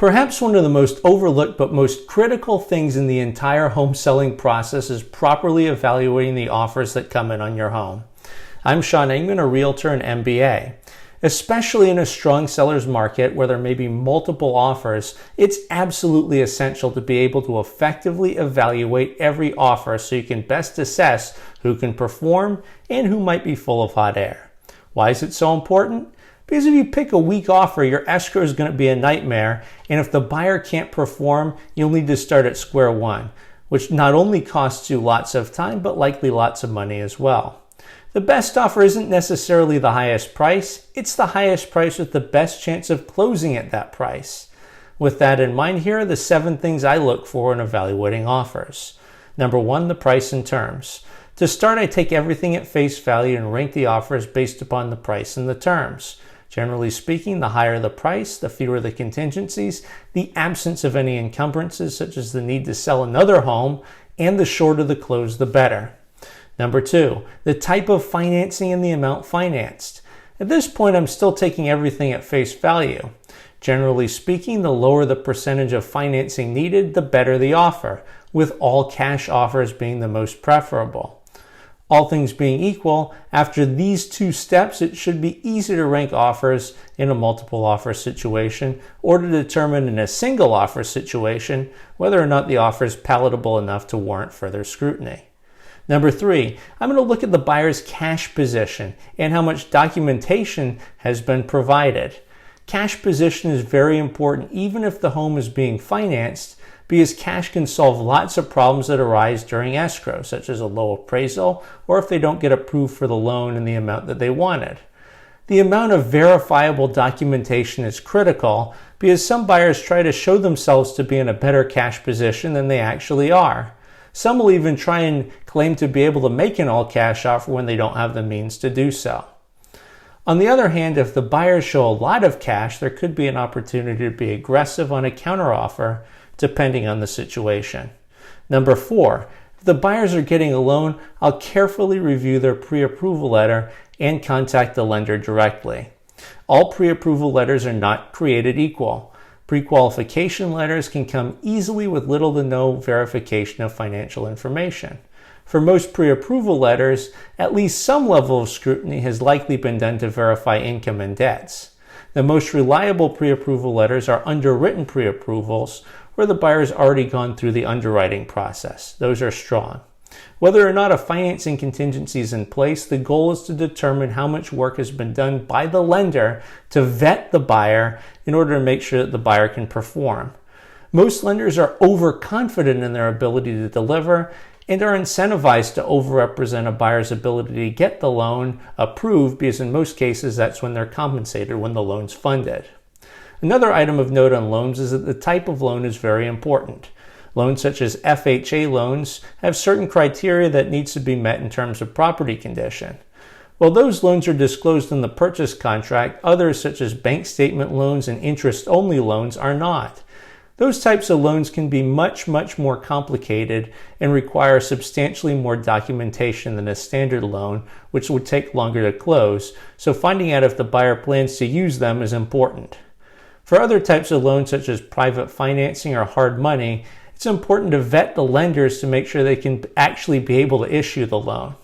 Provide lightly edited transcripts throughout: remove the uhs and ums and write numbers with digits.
Perhaps one of the most overlooked but most critical things in the entire home selling process is properly evaluating the offers that come in on your home. I'm Sean Engmann, a realtor and MBA. Especially in a strong seller's market where there may be multiple offers, it's absolutely essential to be able to effectively evaluate every offer so you can best assess who can perform and who might be full of hot air. Why is it so important? Because if you pick a weak offer, your escrow is going to be a nightmare, and if the buyer can't perform, you'll need to start at square one, which not only costs you lots of time, but likely lots of money as well. The best offer isn't necessarily the highest price, it's the highest price with the best chance of closing at that price. With that in mind, here are the 7 things I look for in evaluating offers. Number 1, the price and terms. To start, I take everything at face value and rank the offers based upon the price and the terms. Generally speaking, the higher the price, the fewer the contingencies, the absence of any encumbrances such as the need to sell another home, and the shorter the close, the better. Number 2, the type of financing and the amount financed. At this point, I'm still taking everything at face value. Generally speaking, the lower the percentage of financing needed, the better the offer, with all cash offers being the most preferable. All things being equal, after these 2 steps, it should be easy to rank offers in a multiple offer situation or to determine in a single offer situation whether or not the offer is palatable enough to warrant further scrutiny. Number 3, I'm going to look at the buyer's cash position and how much documentation has been provided. Cash position is very important even if the home is being financed, because cash can solve lots of problems that arise during escrow, such as a low appraisal or if they don't get approved for the loan in the amount that they wanted. The amount of verifiable documentation is critical because some buyers try to show themselves to be in a better cash position than they actually are. Some will even try and claim to be able to make an all-cash offer when they don't have the means to do so. On the other hand, if the buyers show a lot of cash, there could be an opportunity to be aggressive on a counteroffer depending on the situation. Number 4, if the buyers are getting a loan, I'll carefully review their pre-approval letter and contact the lender directly. All pre-approval letters are not created equal. Pre-qualification letters can come easily with little to no verification of financial information. For most pre-approval letters, at least some level of scrutiny has likely been done to verify income and debts. The most reliable pre-approval letters are underwritten pre-approvals, where the buyer's already gone through the underwriting process. Those are strong. Whether or not a financing contingency is in place, the goal is to determine how much work has been done by the lender to vet the buyer in order to make sure that the buyer can perform. Most lenders are overconfident in their ability to deliver and are incentivized to overrepresent a buyer's ability to get the loan approved because in most cases that's when they're compensated when the loan's funded. Another item of note on loans is that the type of loan is very important. Loans such as FHA loans have certain criteria that needs to be met in terms of property condition. While those loans are disclosed in the purchase contract, others such as bank statement loans and interest-only loans are not. Those types of loans can be much more complicated and require substantially more documentation than a standard loan, which would take longer to close, so finding out if the buyer plans to use them is important. For other types of loans such as private financing or hard money, it's important to vet the lenders to make sure they can actually be able to issue the loan.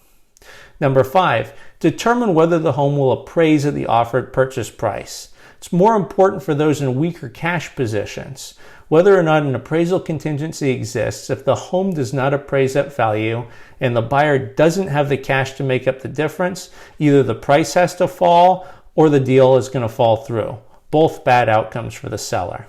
Number 5, determine whether the home will appraise at the offered purchase price. It's more important for those in weaker cash positions. Whether or not an appraisal contingency exists, if the home does not appraise at value and the buyer doesn't have the cash to make up the difference, either the price has to fall or the deal is going to fall through. Both bad outcomes for the seller.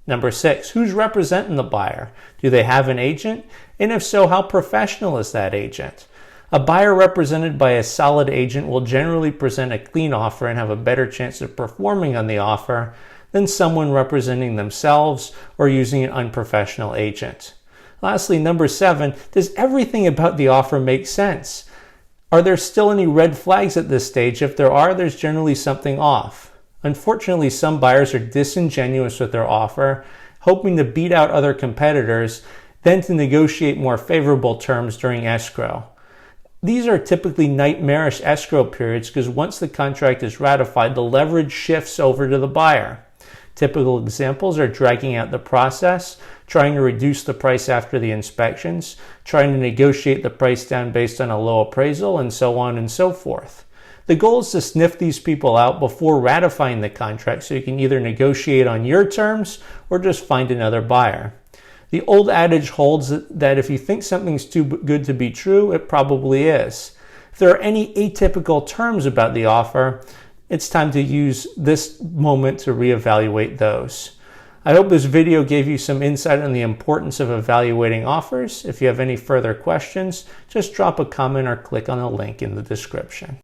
Number 6, who's representing the buyer? Do they have an agent? And if so, how professional is that agent? A buyer represented by a solid agent will generally present a clean offer and have a better chance of performing on the offer than someone representing themselves or using an unprofessional agent. Lastly, number 7, does everything about the offer make sense? Are there still any red flags at this stage? If there are, there's generally something off. Unfortunately, some buyers are disingenuous with their offer, hoping to beat out other competitors, then to negotiate more favorable terms during escrow. These are typically nightmarish escrow periods because once the contract is ratified, the leverage shifts over to the buyer. Typical examples are dragging out the process, trying to reduce the price after the inspections, trying to negotiate the price down based on a low appraisal, and so on and so forth. The goal is to sniff these people out before ratifying the contract so you can either negotiate on your terms or just find another buyer. The old adage holds that if you think something's too good to be true, it probably is. If there are any atypical terms about the offer, it's time to use this moment to reevaluate those. I hope this video gave you some insight on the importance of evaluating offers. If you have any further questions, just drop a comment or click on the link in the description.